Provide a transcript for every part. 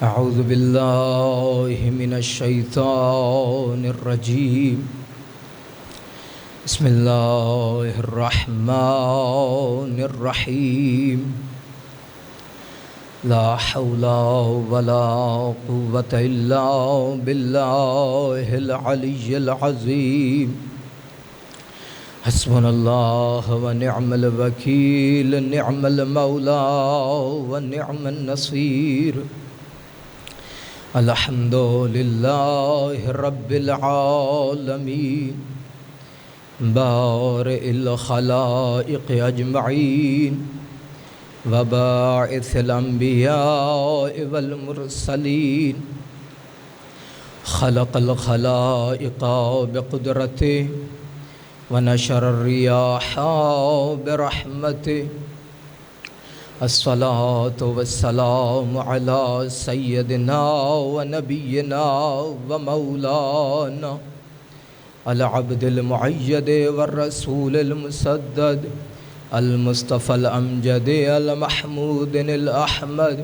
اعوذ باللہ من الشیطان الرجیم بسم اللہ الرحمن الرحیم لا حول ولا قوة الا باللہ العلی العظیم حسبنا اللہ ونعم الوکیل نعم المولا ونعم النصیر الحمد للہ رب العالمین بارئ الخلائق اجمعین وباعث الانبیاء والمرسلین خلق الخلائق بقدرته ونشر الرياح برحمته الصلاة والسلام على سيدنا ونبينا ومولانا العبد المعيد والرسول المسدد المصطفى الأمجد المحمود الأحمد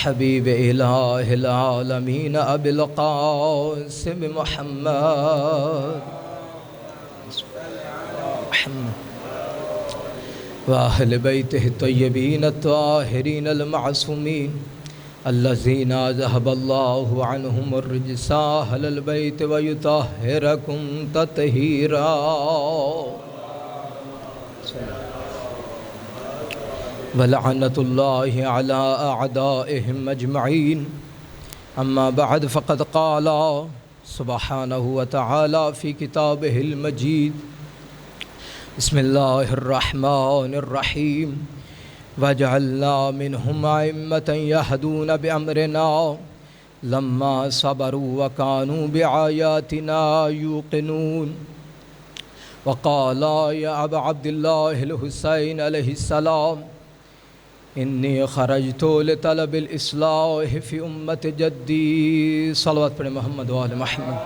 حبيب إله العالمين أبي القاسم محمد وأهل بيته الطيبين الطاهرين المعصومين الذين ذهب الله عنهم الرجس أهل البيت ويطهركم تطهيرا ولعنة الله على أعدائهم أجمعين أما بعد فقد قال سبحانه وتعالى في كتابه المجيد بسم الله الرحمن الرحيم وجعلنا منهم أئمة يهدون بأمرنا لما صبروا وكانوا بآياتنا يوقنون وقال يا أبا عبد الله الحسين عليه السلام إني خرجت لطلب الإصلاح في أمة جدي صلوات پر محمد وآل محمد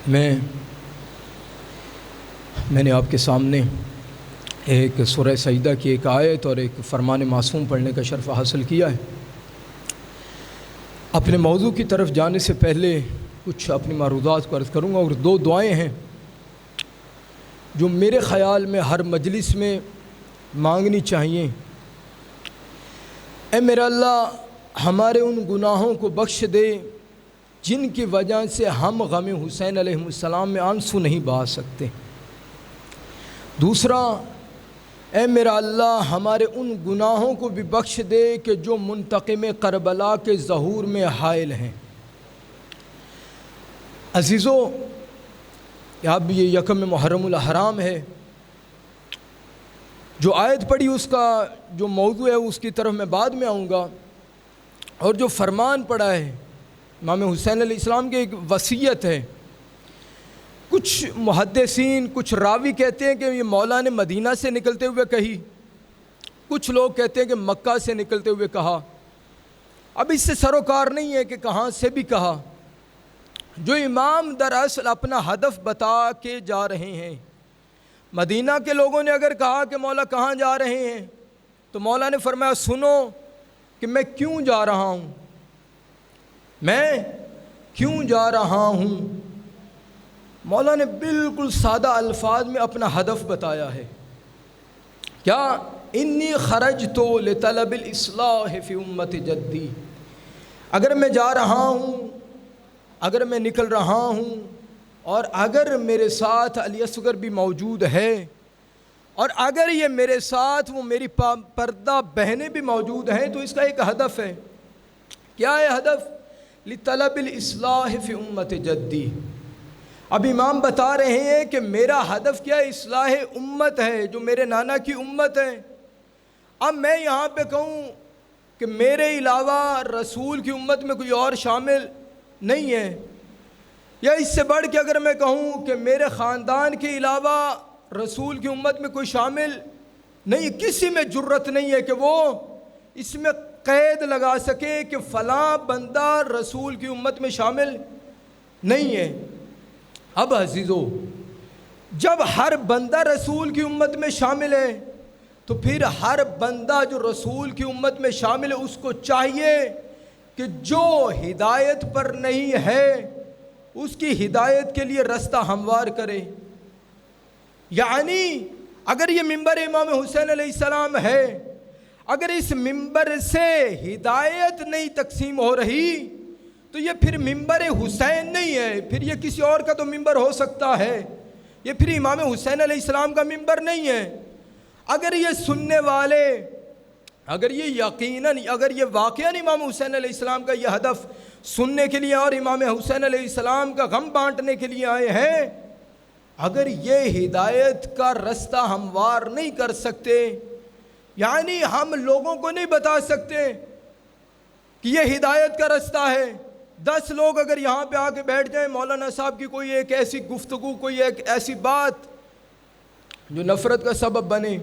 میں نے آپ کے سامنے ایک سورہ سجدہ کی ایک آیت اور ایک فرمان معصوم پڑھنے کا شرف حاصل کیا ہے۔ اپنے موضوع کی طرف جانے سے پہلے کچھ اپنی معروضات کو عرض کروں گا، اور دو دعائیں ہیں جو میرے خیال میں ہر مجلس میں مانگنی چاہیے۔ اے میرا اللہ، ہمارے ان گناہوں کو بخش دے جن کی وجہ سے ہم غم حسین علیہ السلام میں آنسو نہیں بہا سکتے۔ دوسرا، اے میرا اللہ، ہمارے ان گناہوں کو بھی بخش دے کہ جو منتقم کربلا کے ظہور میں حائل ہیں۔ عزیزو، اب یہ یکم محرم الحرام ہے، جو آیت پڑھی اس کا جو موضوع ہے اس کی طرف میں بعد میں آؤں گا، اور جو فرمان پڑھا ہے امام حسین علیہ السلام کی ایک وصیت ہے۔ کچھ محدثین، کچھ راوی کہتے ہیں کہ یہ مولا نے مدینہ سے نکلتے ہوئے کہی، کچھ لوگ کہتے ہیں کہ مکہ سے نکلتے ہوئے کہا۔ اب اس سے سروکار نہیں ہے کہ کہاں سے بھی کہا، جو امام دراصل اپنا ہدف بتا کے جا رہے ہیں۔ مدینہ کے لوگوں نے اگر کہا کہ مولا کہاں جا رہے ہیں، تو مولا نے فرمایا سنو کہ میں کیوں جا رہا ہوں، میں کیوں جا رہا ہوں۔ مولا نے بالکل سادہ الفاظ میں اپنا ہدف بتایا ہے۔ کیا؟ انی خرجت لطلب الاصلاح فی امت جدی۔ اگر میں جا رہا ہوں، اگر میں نکل رہا ہوں، اور اگر میرے ساتھ علی اصغر بھی موجود ہے، اور اگر یہ میرے ساتھ وہ میری پردہ بہنیں بھی موجود ہیں، تو اس کا ایک ہدف ہے۔ کیا ہے ہدف؟ لطلب الاصلاح فی امت جدی۔ اب امام بتا رہے ہیں کہ میرا ہدف کیا ہے؟ اصلاح امت ہے، جو میرے نانا کی امت ہے۔ اب میں یہاں پہ کہوں کہ میرے علاوہ رسول کی امت میں کوئی اور شامل نہیں ہے، یا اس سے بڑھ کے اگر میں کہوں کہ میرے خاندان کے علاوہ رسول کی امت میں کوئی شامل نہیں، کسی میں جرت نہیں ہے کہ وہ اس میں قید لگا سکے کہ فلاں بندہ رسول کی امت میں شامل نہیں ہے۔ اب عزیزو، جب ہر بندہ رسول کی امت میں شامل ہے تو پھر ہر بندہ جو رسول کی امت میں شامل ہے اس کو چاہیے کہ جو ہدایت پر نہیں ہے اس کی ہدایت کے لیے رستہ ہموار کرے. یعنی اگر یہ ممبر امام حسین علیہ السلام ہے، اگر اس ممبر سے ہدایت نہیں تقسیم ہو رہی تو یہ پھر ممبر حسین نہیں ہے، پھر یہ کسی اور کا تو ممبر ہو سکتا ہے، یہ پھر امام حسین علیہ السلام کا ممبر نہیں ہے. اگر یہ سننے والے، اگر یہ یقیناً، اگر یہ واقعاً امام حسین علیہ السلام کا یہ ہدف سننے کے لیے اور امام حسین علیہ السلام کا غم بانٹنے کے لیے آئے ہیں، اگر یہ ہدایت کا رستہ ہموار نہیں کر سکتے، یعنی ہم لوگوں کو نہیں بتا سکتے کہ یہ ہدایت کا رستہ ہے. 10 لوگ اگر یہاں پہ آ کے بیٹھ جائیں، مولانا صاحب کی کوئی ایک ایسی گفتگو، کوئی ایک ایسی بات جو نفرت کا سبب بنے،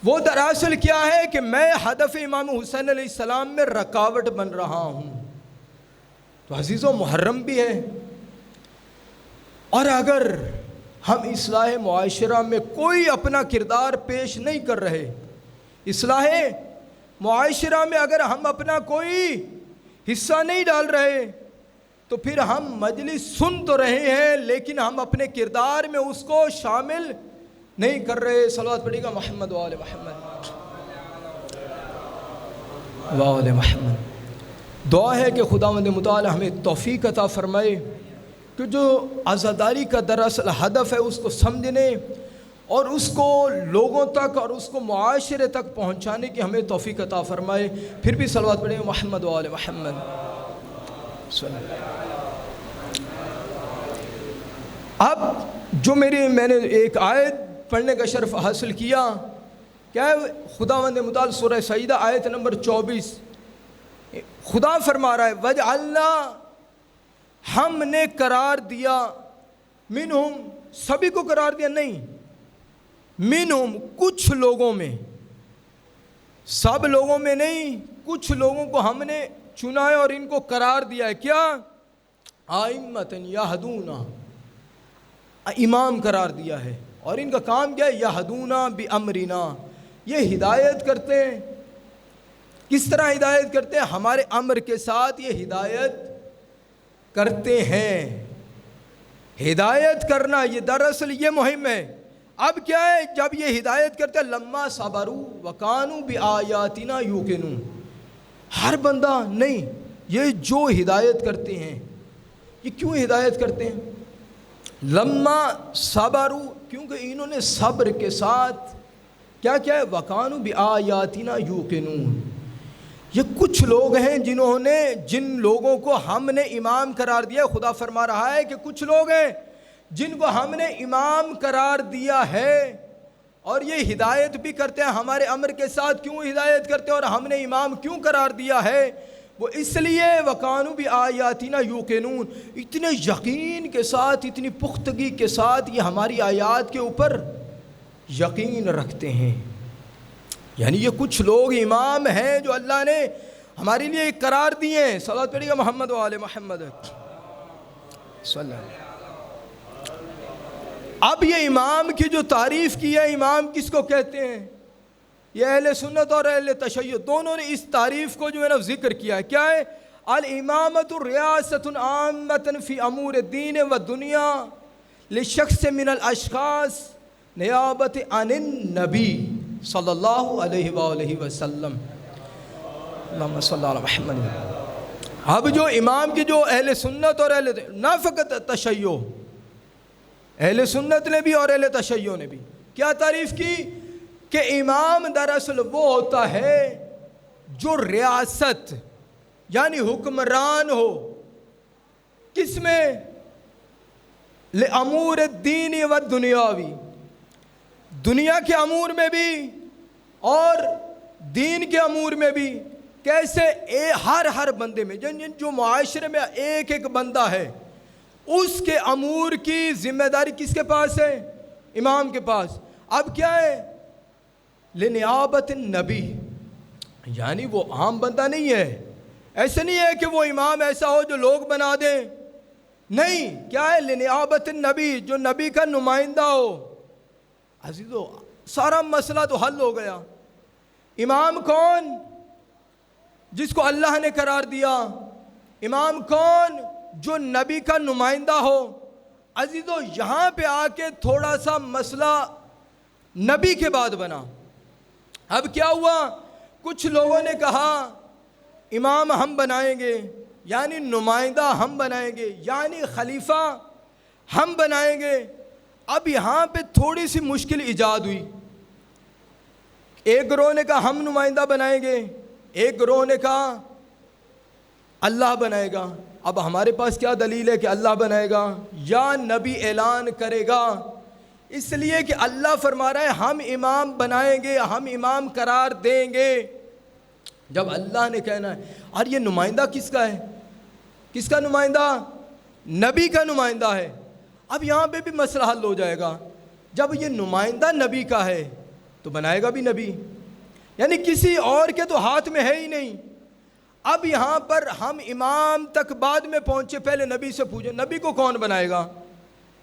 وہ دراصل کیا ہے کہ میں ہدف امام حسین علیہ السلام میں رکاوٹ بن رہا ہوں. تو عزیزو محرم بھی ہے، اور اگر ہم اصلاح معاشرہ میں کوئی اپنا کردار پیش نہیں کر رہے، اصلاح معاشرہ میں اگر ہم اپنا کوئی حصہ نہیں ڈال رہے، تو پھر ہم مجلس سن تو رہے ہیں لیکن ہم اپنے کردار میں اس کو شامل نہیں کر رہے. صلوات پڑھیے گا محمد و آل محمد و آل محمد. دعا ہے کہ خداوند متعال ہمیں توفیق عطا فرمائے کہ جو عزاداری کا دراصل ہدف ہے اس کو سمجھنے اور اس کو لوگوں تک اور اس کو معاشرے تک پہنچانے کی ہمیں توفیق عطا فرمائے. پھر بھی صلوات پڑھیں محمد و آل محمد. اب جو میں نے ایک آیت پڑھنے کا شرف حاصل کیا، کیا ہے؟ خداوند متعال سورہ سجدہ آیت نمبر 24، خدا فرما رہا ہے وَجْعَلْنَا، ہم نے قرار دیا، منہم، سبھی کو قرار دیا نہیں، منہم، کچھ لوگوں میں، سب لوگوں میں نہیں، کچھ لوگوں کو ہم نے چنا ہے اور ان کو قرار دیا ہے. کیا؟ آئمۃ یہدون، امام قرار دیا ہے، اور ان کا کام کیا ہے؟ یہدون بامرنا، یہ ہدایت کرتے ہیں. کس طرح ہدایت کرتے ہیں؟ ہمارے امر کے ساتھ یہ ہدایت کرتے ہیں. ہدایت کرنا یہ دراصل یہ مہم ہے. اب کیا ہے؟ جب یہ ہدایت کرتے ہیں، لما صبروا وکانوا بآیاتنا یوقنون، ہر بندہ نہیں، یہ جو ہدایت کرتے ہیں، یہ کیوں ہدایت کرتے ہیں؟ لما صبروا، کیونکہ انہوں نے صبر کے ساتھ کیا کیا ہے؟ وکانوا بآیاتنا یوقنون. یہ کچھ لوگ ہیں جن لوگوں کو ہم نے امام قرار دیا. خدا فرما رہا ہے کہ کچھ لوگ ہیں جن کو ہم نے امام قرار دیا ہے اور یہ ہدایت بھی کرتے ہیں ہمارے امر کے ساتھ. کیوں ہدایت کرتے ہیں اور ہم نے امام کیوں قرار دیا ہے؟ وہ اس لیے وَقَانُوا بِآیَاتِنَا یُوقِنُونَ، اتنے یقین کے ساتھ، اتنی پختگی کے ساتھ یہ ہماری آیات کے اوپر یقین رکھتے ہیں. یعنی یہ کچھ لوگ امام ہیں جو اللہ نے ہمارے لیے ایک قرار دیے ہیں. صلوات پڑھیے گا محمد و آل محمد صلی اللہ علیہ. اب یہ امام کی جو تعریف کی ہے، امام کس کو کہتے ہیں؟ یہ اہل سنت اور اہل تشیع دونوں نے اس تعریف کو جو ہے نا ذکر کیا ہے. کیا ہے؟ الامامۃ ریاست عامۃ فی امور الدین و دنیا لشخص من الاشخاص نیابت عن النبی صلی اللہ علیہ وآلہ وسلم. اللہم صلی اللہ علیہ محمد. اب جو امام کی جو اہل سنت اور نہ فقط تشیع، اہل سنت نے بھی اور اہل تشیع نے بھی کیا تعریف کی کہ امام دراصل وہ ہوتا ہے جو ریاست یعنی حکمران ہو. کس میں؟ لامور الدین و دنیاوی، دنیا کے امور میں بھی اور دین کے امور میں بھی. کیسے؟ ہر بندے میں، جو معاشرے میں ایک ایک بندہ ہے اس کے امور کی ذمہ داری کس کے پاس ہے؟ امام کے پاس. اب کیا ہے؟ لنیابت النبی، یعنی وہ عام بندہ نہیں ہے. ایسے نہیں ہے کہ وہ امام ایسا ہو جو لوگ بنا دیں، نہیں. کیا ہے؟ لنیابت النبی، جو نبی کا نمائندہ ہو. عزیزو سارا مسئلہ تو حل ہو گیا۔ امام کون؟ جس کو اللہ نے قرار دیا۔ امام کون؟ جو نبی کا نمائندہ ہو۔ عزیزو یہاں پہ آ کے تھوڑا سا مسئلہ نبی کے بعد بنا۔ اب کیا ہوا؟ کچھ لوگوں نے کہا امام ہم بنائیں گے، یعنی نمائندہ ہم بنائیں گے، یعنی خلیفہ ہم بنائیں گے۔ اب یہاں پہ تھوڑی سی مشکل ایجاد ہوئی۔ ایک گروہ نے کہا ہم نمائندہ بنائیں گے، ایک گروہ نے کہا اللہ بنائے گا۔ اب ہمارے پاس کیا دلیل ہے کہ اللہ بنائے گا یا نبی اعلان کرے گا؟ اس لیے کہ اللہ فرما رہا ہے ہم امام بنائیں گے، ہم امام قرار دیں گے۔ جب اللہ نے کہنا ہے، اور یہ نمائندہ کس کا ہے؟ کس کا نمائندہ؟ نبی کا نمائندہ ہے۔ اب یہاں پہ بھی مسئلہ حل ہو جائے گا۔ جب یہ نمائندہ نبی کا ہے تو بنائے گا بھی نبی، یعنی کسی اور کے تو ہاتھ میں ہے ہی نہیں۔ اب یہاں پر ہم امام تک بعد میں پہنچے، پہلے نبی سے پوچھیں نبی کو کون بنائے گا؟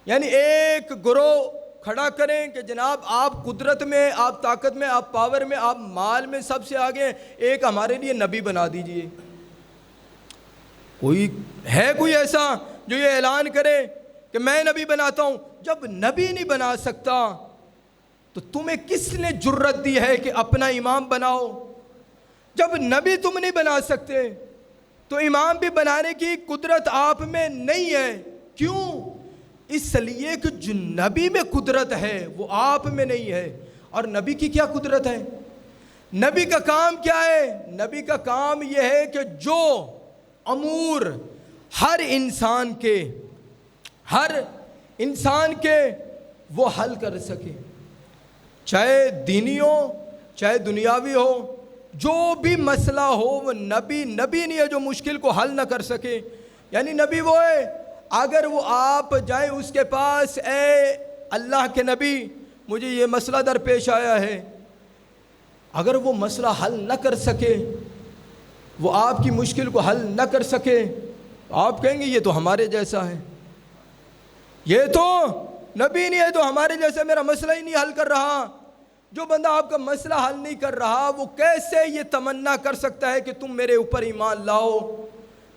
یعنی ایک گروہ کھڑا کریں کہ جناب آپ قدرت میں، آپ طاقت میں، آپ پاور میں، آپ مال میں سب سے آگے ہیں، ایک ہمارے لیے نبی بنا دیجئے۔ کوئی ایسا جو یہ اعلان کرے کہ میں نبی بناتا ہوں؟ جب نبی نہیں بنا سکتا تو تمہیں کس نے جرت دی ہے کہ اپنا امام بناؤ؟ جب نبی تم نہیں بنا سکتے تو امام بھی بنانے کی قدرت آپ میں نہیں ہے۔ کیوں؟ اس لیے کہ جو نبی میں قدرت ہے وہ آپ میں نہیں ہے۔ اور نبی کی کیا قدرت ہے؟ نبی کا کام کیا ہے؟ نبی کا کام یہ ہے کہ جو امور ہر انسان کے وہ حل کر سکے، چاہے دینی ہو چاہے دنیاوی ہو، جو بھی مسئلہ ہو وہ نبی نہیں ہے جو مشکل کو حل نہ کر سکے۔ یعنی نبی وہ ہے، اگر وہ آپ جائیں اس کے پاس، اے اللہ کے نبی مجھے یہ مسئلہ درپیش آیا ہے، اگر وہ مسئلہ حل نہ کر سکے، وہ آپ کی مشکل کو حل نہ کر سکے، آپ کہیں گے یہ تو ہمارے جیسا ہے، یہ تو نبی نہیں ہے تو ہمارے جیسا، میرا مسئلہ ہی نہیں حل کر رہا۔ جو بندہ آپ کا مسئلہ حل نہیں کر رہا وہ کیسے یہ تمنا کر سکتا ہے کہ تم میرے اوپر ایمان لاؤ؟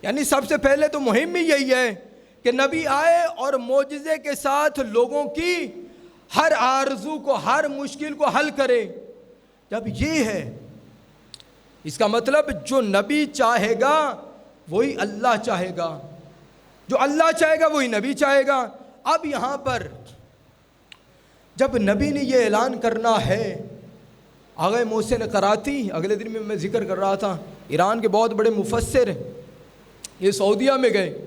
یعنی سب سے پہلے تو مہم ہی یہی ہے کہ نبی آئے اور معجزے کے ساتھ لوگوں کی ہر آرزو کو، ہر مشکل کو حل کرے۔ جب یہ ہے، اس کا مطلب جو نبی چاہے گا وہی اللہ چاہے گا، جو اللہ چاہے گا وہی نبی چاہے گا۔ اب یہاں پر جب نبی نے یہ اعلان کرنا ہے، آغا محسن قراتی، اگلے دن میں ذکر کر رہا تھا، ایران کے بہت بڑے مفسر ہیں، یہ سعودیہ میں گئے،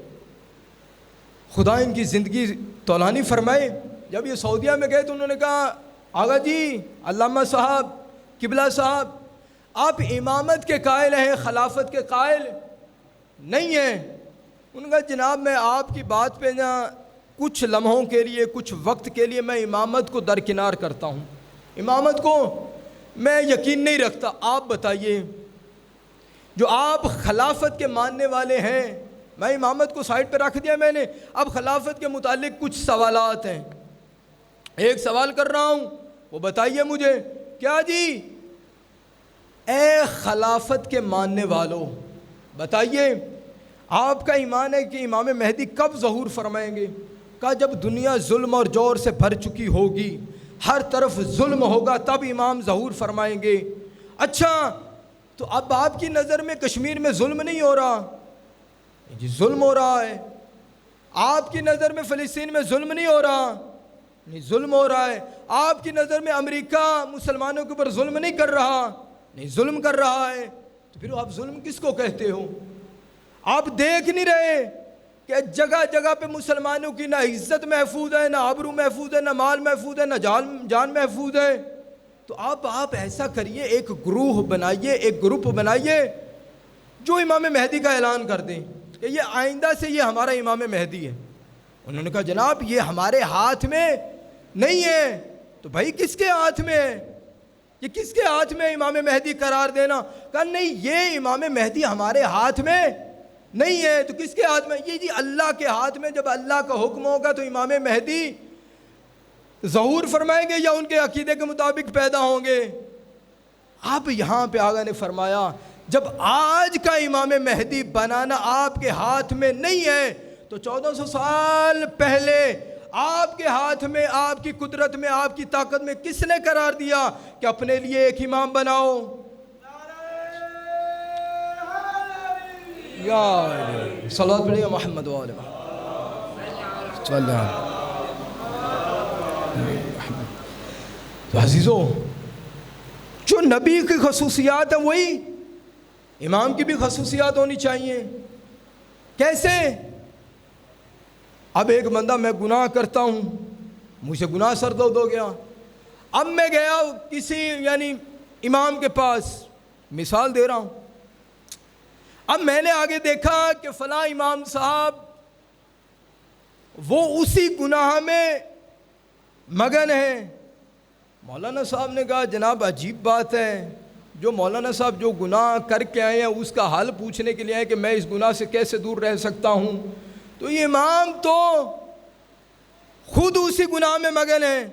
خدا ان کی زندگی طولانی فرمائے۔ جب یہ سعودیہ میں گئے تو انہوں نے کہا آغا جی، علامہ صاحب، قبلہ صاحب، آپ امامت کے قائل ہیں، خلافت کے قائل نہیں ہیں۔ انہوں نے کہا جناب میں آپ کی بات پہ نہ کچھ لمحوں کے لیے، کچھ وقت کے لیے میں امامت کو درکنار کرتا ہوں، امامت کو میں یقین نہیں رکھتا۔ آپ بتائیے، جو آپ خلافت کے ماننے والے ہیں، میں امامت کو سائڈ پہ رکھ دیا میں نے، اب خلافت کے متعلق کچھ سوالات ہیں، ایک سوال کر رہا ہوں، وہ بتائیے مجھے۔ کیا جی؟ اے خلافت کے ماننے والوں، بتائیے آپ کا ایمان ہے کہ امام مہدی کب ظہور فرمائیں گے؟ کہا جب دنیا ظلم اور جور سے بھر چکی ہوگی، ہر طرف ظلم ہوگا، تب امام ظہور فرمائیں گے۔ اچھا، تو اب آپ کی نظر میں کشمیر میں ظلم نہیں ہو رہا؟ جی ظلم ہو رہا ہے۔ آپ کی نظر میں فلسطین میں ظلم نہیں ہو رہا؟ نہیں ظلم ہو رہا ہے۔ آپ کی نظر میں امریکہ مسلمانوں کے اوپر ظلم نہیں کر رہا؟ نہیں ظلم کر رہا ہے۔ تو پھر آپ ظلم کس کو کہتے ہو؟ آپ دیکھ نہیں رہے کہ جگہ جگہ پہ مسلمانوں کی نہ عزت محفوظ ہے، نہ آبرو محفوظ ہے، نہ مال محفوظ ہے، نہ جان محفوظ ہے؟ تو آپ ایسا کریے، ایک گروہ بنائیے، ایک گروپ بنائیے جو امام مہدی کا اعلان کر دیں کہ یہ آئندہ سے یہ ہمارا امام مہدی ہے۔ انہوں نے کہا جناب یہ ہمارے ہاتھ میں نہیں ہے۔ تو بھائی کس کے ہاتھ میں ہے؟ یہ کس کے ہاتھ میں امام مہدی قرار دینا؟ کہا نہیں، یہ امام مہدی ہمارے ہاتھ میں نہیں ہے۔ تو کس کے ہاتھ میں؟ یہ جی اللہ کے ہاتھ میں۔ جب اللہ کا حکم ہوگا تو امام مہدی ظہور فرمائیں گے یا ان کے عقیدے کے مطابق پیدا ہوں گے؟ اب یہاں پہ آقا نے فرمایا جب آج کا امام مہدی بنانا آپ کے ہاتھ میں نہیں ہے تو 1400 سال پہلے آپ کے ہاتھ میں، آپ کی قدرت میں، آپ کی طاقت میں کس نے قرار دیا کہ اپنے لیے ایک امام بناؤ؟ یا صلوات پڑھیے محمد و آل محمد صلی اللہ علیہ وسلم۔ تو عزیزو، جو نبی کی خصوصیات ہیں وہی امام کی بھی خصوصیات ہونی چاہیے۔ کیسے؟ اب ایک بندہ، میں گناہ کرتا ہوں، مجھ سے گناہ سرزد ہو گیا، اب میں گیا کسی یعنی امام کے پاس، مثال دے رہا ہوں، اب میں نے آگے دیکھا کہ فلاں امام صاحب وہ اسی گناہ میں مگن ہیں۔ مولانا صاحب نے کہا جناب عجیب بات ہے، جو مولانا صاحب جو گناہ کر کے آئے ہیں اس کا حل پوچھنے کے لیے آئے کہ میں اس گناہ سے کیسے دور رہ سکتا ہوں، تو یہ امام تو خود اسی گناہ میں مگن ہے۔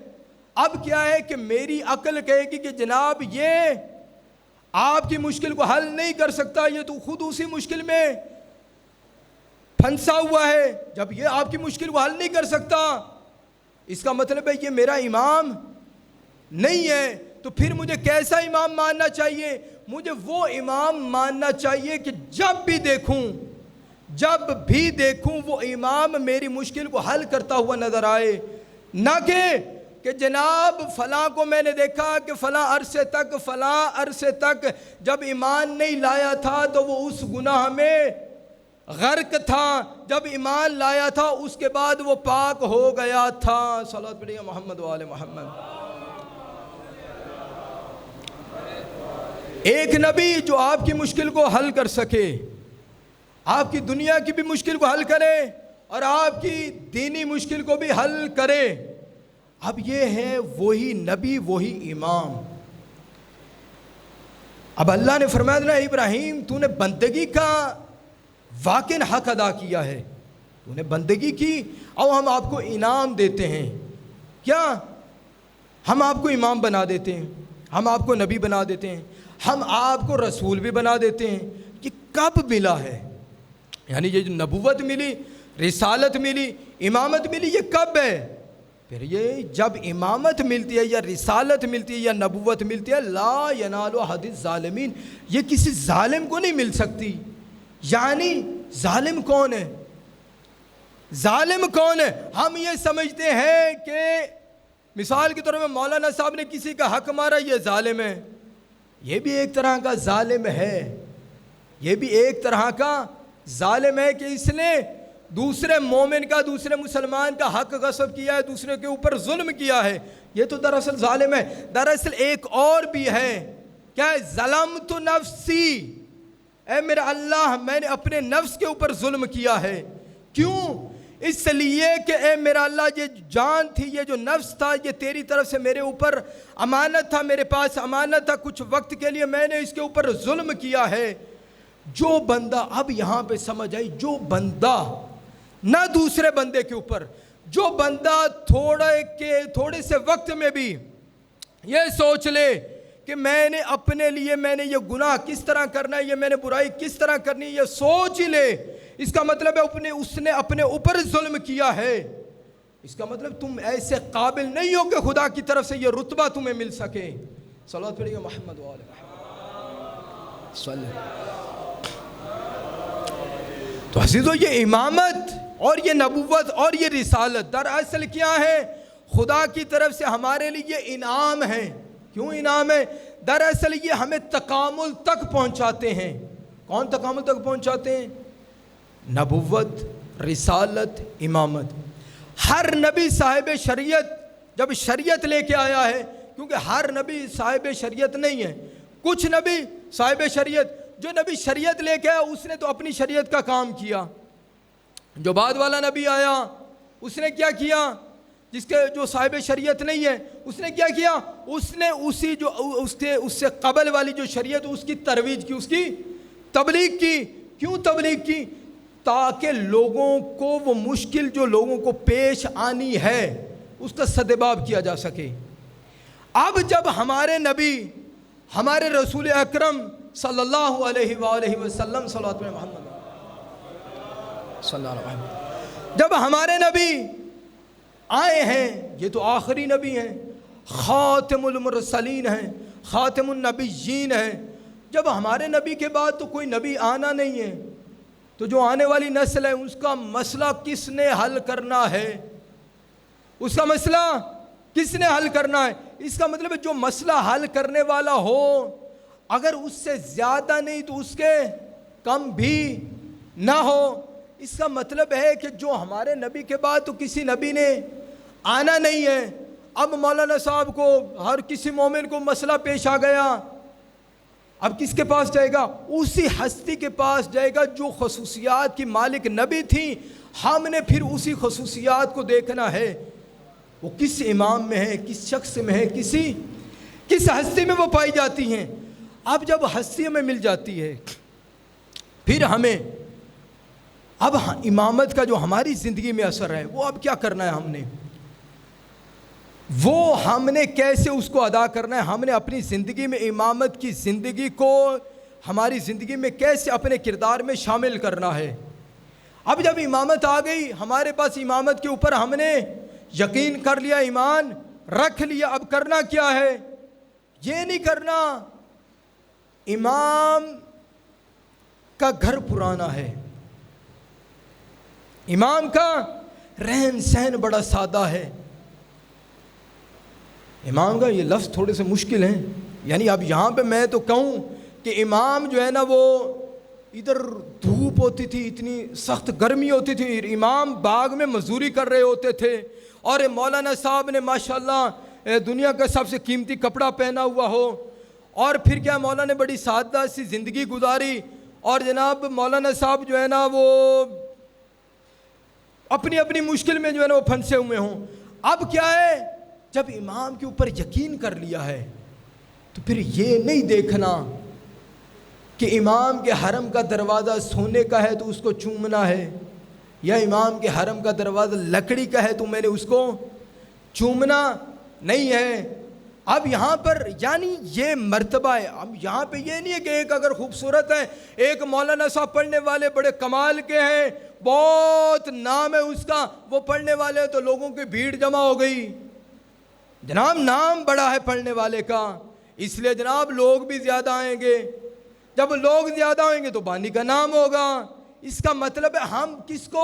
اب کیا ہے کہ میری عقل کہے گی کہ جناب یہ آپ کی مشکل کو حل نہیں کر سکتا، یہ تو خود اسی مشکل میں پھنسا ہوا ہے، جب یہ آپ کی مشکل کو حل نہیں کر سکتا اس کا مطلب ہے یہ میرا امام نہیں ہے۔ تو پھر مجھے کیسا امام ماننا چاہیے؟ مجھے وہ امام ماننا چاہیے کہ جب بھی دیکھوں وہ امام میری مشکل کو حل کرتا ہوا نظر آئے، نہ کہ جناب فلاں کو میں نے دیکھا کہ فلاں عرصے تک جب ایمان نہیں لایا تھا تو وہ اس گناہ میں غرق تھا، جب ایمان لایا تھا اس کے بعد وہ پاک ہو گیا تھا۔ صلوات پڑھیے محمد و آل محمد۔ ایک نبی جو آپ کی مشکل کو حل کر سکے، آپ کی دنیا کی بھی مشکل کو حل کرے اور آپ کی دینی مشکل کو بھی حل کرے، اب یہ ہے وہی نبی، وہی امام۔ اب اللہ نے فرمایا نا ابراہیم تو نے بندگی کا واقعی حق ادا کیا ہے، تو نے بندگی کی، اور ہم آپ کو انعام دیتے ہیں۔ کیا؟ ہم آپ کو امام بنا دیتے ہیں، ہم آپ کو نبی بنا دیتے ہیں، ہم آپ کو رسول بھی بنا دیتے ہیں۔ یہ کب ملا ہے؟ یعنی یہ جو نبوت ملی، رسالت ملی، امامت ملی، یہ کب ہے؟ پھر یہ جب امامت ملتی ہے یا رسالت ملتی ہے یا نبوت ملتی ہے، لا ینال احد الظالمین، یہ کسی ظالم کو نہیں مل سکتی۔ یعنی ظالم کون ہے؟ ظالم کون ہے؟ ہم یہ سمجھتے ہیں کہ مثال کے طور میں مولانا صاحب نے کسی کا حق مارا، یہ ظالم ہے۔ یہ بھی ایک طرح کا ظالم ہے، یہ بھی ایک طرح کا ظالم ہے کہ اس نے دوسرے مومن کا، دوسرے مسلمان کا حق غصب کیا ہے، دوسرے کے اوپر ظلم کیا ہے، یہ تو دراصل ظالم ہے۔ دراصل ایک اور بھی ہے، کیا ہے؟ ظلمت نفسی، اے میرا اللہ میں نے اپنے نفس کے اوپر ظلم کیا ہے۔ کیوں؟ اس لیے کہ اے میرا اللہ یہ جان تھی، یہ جو نفس تھا، یہ تیری طرف سے میرے اوپر امانت تھا، میرے پاس امانت تھا، کچھ وقت کے لیے میں نے اس کے اوپر ظلم کیا ہے۔ جو بندہ، اب یہاں پہ سمجھ آئی، جو بندہ نہ دوسرے بندے کے اوپر، جو بندہ تھوڑے سے وقت میں بھی یہ سوچ لے کہ میں نے اپنے لیے میں نے یہ گناہ کس طرح کرنا ہے، یہ میں نے برائی کس طرح کرنی ہے، یہ سوچ ہی لے، اس کا مطلب ہے اس نے اپنے اوپر ظلم کیا ہے۔ اس کا مطلب تم ایسے قابل نہیں ہو کہ خدا کی طرف سے یہ رتبہ تمہیں مل سکے۔ صلوات پڑھیے محمد و آل محمد صلی اللہ۔ تو عزیزو، یہ امامت اور یہ نبوت اور یہ رسالت دراصل کیا ہے؟ خدا کی طرف سے ہمارے لیے یہ انعام ہے۔ کیوں انعام ہے؟ دراصل یہ ہمیں تکامل تک پہنچاتے ہیں۔ کون تکامل تک پہنچاتے ہیں؟ نبوت، رسالت، امامت۔ ہر نبی صاحب شریعت جب شریعت لے کے آیا ہے، کیونکہ ہر نبی صاحب شریعت نہیں ہے، کچھ نبی صاحب شریعت، جو نبی شریعت لے کے آیا اس نے تو اپنی شریعت کا کام کیا۔ جو بعد والا نبی آیا اس نے کیا کیا؟ جو صاحب شریعت نہیں ہے اس نے کیا کیا؟ اس نے اس سے قبل والی جو شریعت اس کی ترویج کی، اس کی تبلیغ کی۔ کیوں تبلیغ کی؟ تاکہ لوگوں کو وہ مشکل جو لوگوں کو پیش آنی ہے اس کا سدباب کیا جا سکے۔ اب جب ہمارے نبی ہمارے رسول اکرم صلی اللہ علیہ وآلہ وسلم صلوات محمد صلی اللہ علیہ وسلم جب ہمارے نبی آئے ہیں، یہ تو آخری نبی ہیں، خاتم المرسلین ہیں، خاتم النبیین ہیں، جب ہمارے نبی کے بعد تو کوئی نبی آنا نہیں ہے، تو جو آنے والی نسل ہے اس کا مسئلہ کس نے حل کرنا ہے؟ اس کا مسئلہ کس نے حل کرنا ہے؟ اس کا مطلب ہے جو مسئلہ حل کرنے والا ہو، اگر اس سے زیادہ نہیں تو اس کے کم بھی نہ ہو، اس کا مطلب ہے کہ جو ہمارے نبی کے بعد تو کسی نبی نے آنا نہیں ہے۔ اب مولانا صاحب کو، ہر کسی مومن کو مسئلہ پیش آ گیا، اب کس کے پاس جائے گا؟ اسی ہستی کے پاس جائے گا جو خصوصیات کی مالک نبی تھی۔ ہم نے پھر اسی خصوصیات کو دیکھنا ہے، وہ کس امام میں ہے، کس شخص میں ہے، کس ہستی میں وہ پائی جاتی ہیں۔ اب جب ہستی میں مل جاتی ہے، پھر ہمیں اب امامت کا جو ہماری زندگی میں اثر ہے وہ اب کیا کرنا ہے، ہم نے کیسے اس کو ادا کرنا ہے، ہم نے اپنی زندگی میں امامت کی زندگی کو ہماری زندگی میں کیسے اپنے کردار میں شامل کرنا ہے۔ اب جب امامت آ گئی ہمارے پاس، امامت کے اوپر ہم نے یقین کر لیا، ایمان رکھ لیا، اب کرنا کیا ہے؟ یہ نہیں کرنا امام کا گھر پرانا ہے، امام کا رہن سہن بڑا سادہ ہے۔ امام کا یہ لفظ تھوڑے سے مشکل ہیں، یعنی اب یہاں پہ میں تو کہوں کہ امام جو ہے نا، وہ ادھر دھوپ ہوتی تھی، اتنی سخت گرمی ہوتی تھی، امام باغ میں مزدوری کر رہے ہوتے تھے، اور مولانا صاحب نے ماشاءاللہ دنیا کا سب سے قیمتی کپڑا پہنا ہوا ہو، اور پھر کیا مولانا نے بڑی سادہ سی زندگی گزاری، اور جناب مولانا صاحب جو ہے نا وہ اپنی اپنی مشکل میں جو ہے نا وہ پھنسے ہوئے ہوں۔ اب کیا ہے، جب امام کے اوپر یقین کر لیا ہے تو پھر یہ نہیں دیکھنا کہ امام کے حرم کا دروازہ سونے کا ہے تو اس کو چومنا ہے، یا امام کے حرم کا دروازہ لکڑی کا ہے تو میں نے اس کو چومنا نہیں ہے۔ اب یہاں پر یعنی یہ مرتبہ ہے، اب یہاں پہ یہ نہیں ہے کہ ایک اگر خوبصورت ہے، ایک مولانا صاحب پڑھنے والے بڑے کمال کے ہیں، بہت نام ہے اس کا، وہ پڑھنے والے تو لوگوں کی بھیڑ جمع ہو گئی، جناب نام بڑا ہے پڑھنے والے کا، اس لیے جناب لوگ بھی زیادہ آئیں گے، جب لوگ زیادہ ہوئیں گے تو بانی کا نام ہوگا۔ اس کا مطلب ہے ہم کس کو